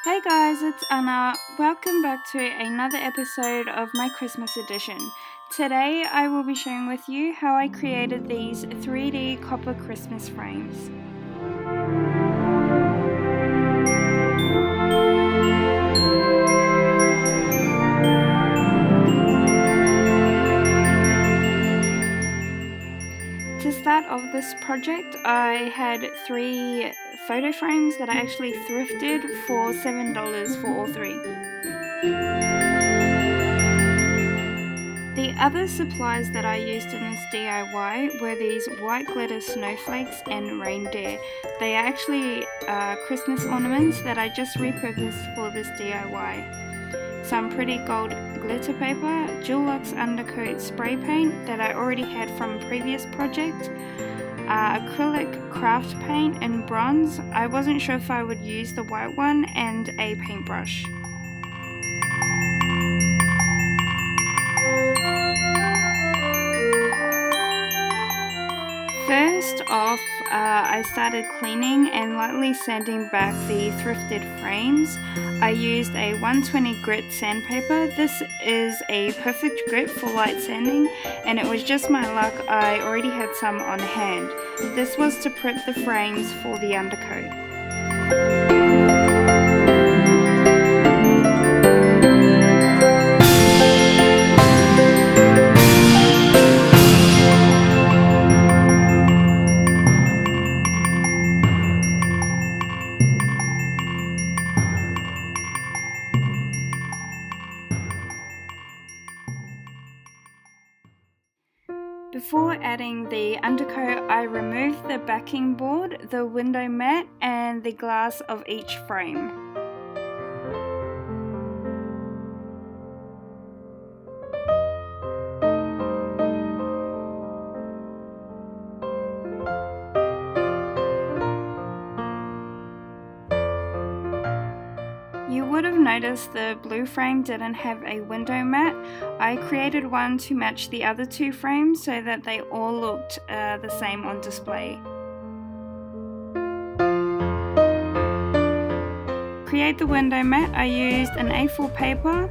Hey guys, it's Anna. Welcome back to another episode of my Christmas edition. Today I will be sharing with you how I created these 3D copper Christmas frames. To start off this project, I had 3 photo frames that I actually thrifted for $7 for all 3. The other supplies that I used in this DIY were these white glitter snowflakes and reindeer. They are actually Christmas ornaments that I just repurposed for this DIY. Some pretty gold glitter paper, Dulux undercoat spray paint that I already had from a previous project, acrylic craft paint in bronze. I wasn't sure if I would use the white one, and a paintbrush. First off, I started cleaning and lightly sanding back the thrifted frames. I used a 120 grit sandpaper. This is a perfect grit for light sanding, and it was just my luck I already had some on hand. This was to prep the frames for the undercoat. Before adding the undercoat, I removed the backing board, the window mat, and the glass of each frame. You would have noticed the blue frame didn't have a window mat. I created one to match the other 2 frames so that they all looked the same on display. To create the window mat, I used an A4 paper.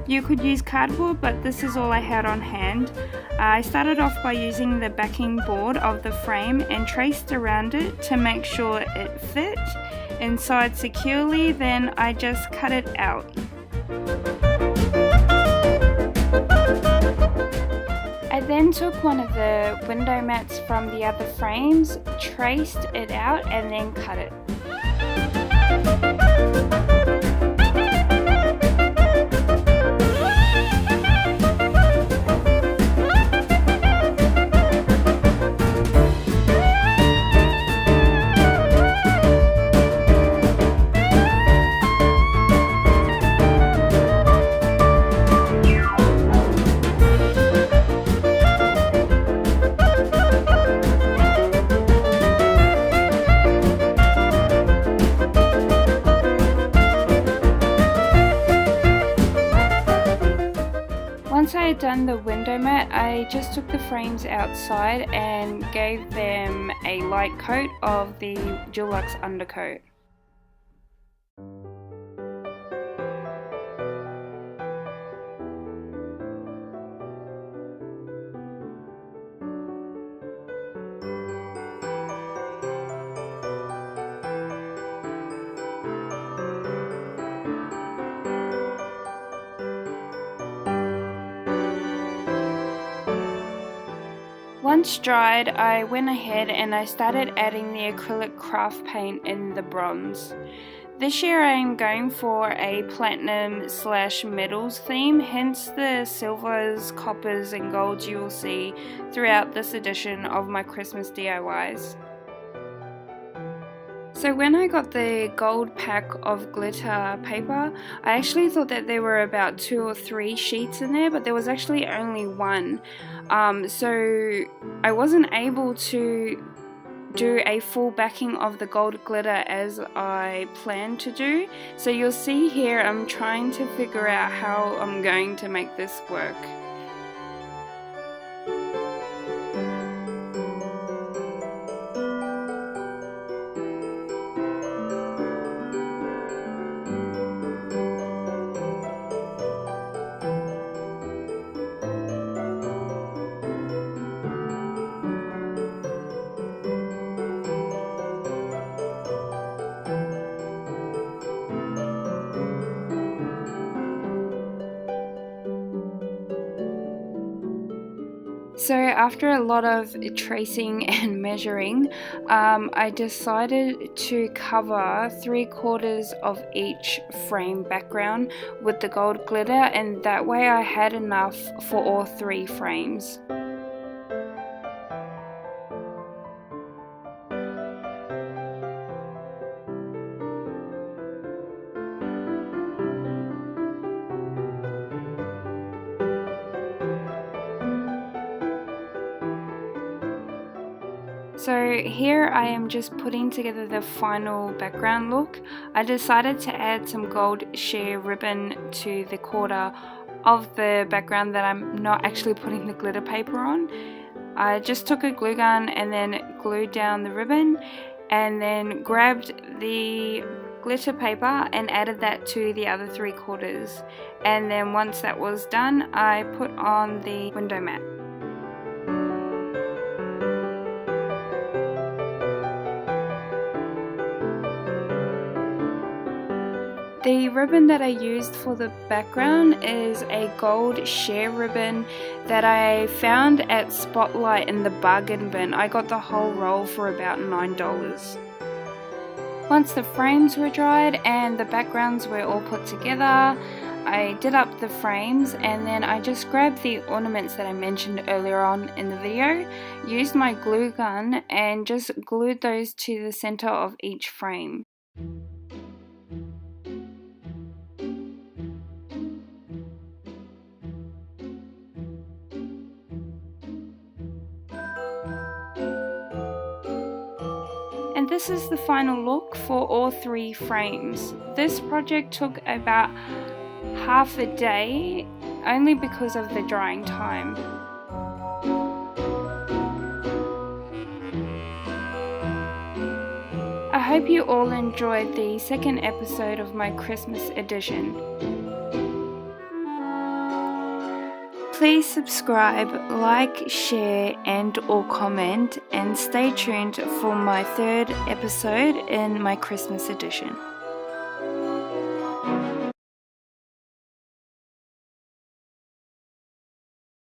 You could use cardboard, but this is all I had on hand. I started off by using the backing board of the frame and traced around it to make sure it fit inside securely. Then I just cut it out. I then took one of the window mats from the other frames, traced it out, and then cut it. Once I had done the window mat, I just took the frames outside and gave them a light coat of the Dulux undercoat. Once dried, I went ahead and I started adding the acrylic craft paint in the bronze. This year I am going for a platinum / metals theme, hence the silvers, coppers and golds you will see throughout this edition of my Christmas DIYs. So when I got the gold pack of glitter paper, I actually thought that there were about 2 or 3 sheets in there, but there was actually only 1. So I wasn't able to do a full backing of the gold glitter as I planned to do. So you'll see here I'm trying to figure out how I'm going to make this work. after a lot of tracing and measuring, I decided to cover 3/4 of each frame background with the gold glitter, and that way I had enough for all 3 frames. So here I am just putting together the final background look. I decided to add some gold sheer ribbon to the quarter of the background that I'm not actually putting the glitter paper on. I just took a glue gun and then glued down the ribbon, and then grabbed the glitter paper and added that to the other 3/4. And then once that was done, I put on the window mat. The ribbon that I used for the background is a gold sheer ribbon that I found at Spotlight in the bargain bin. I got the whole roll for about $9. Once the frames were dried and the backgrounds were all put together, I did up the frames, and then I just grabbed the ornaments that I mentioned earlier on in the video, used my glue gun and just glued those to the center of each frame. And this is the final look for all 3 frames. This project took about half a day, only because of the drying time. I hope you all enjoyed the second episode of my Christmas edition. Please subscribe, like, share and or comment, and stay tuned for my 3rd episode in my Christmas edition.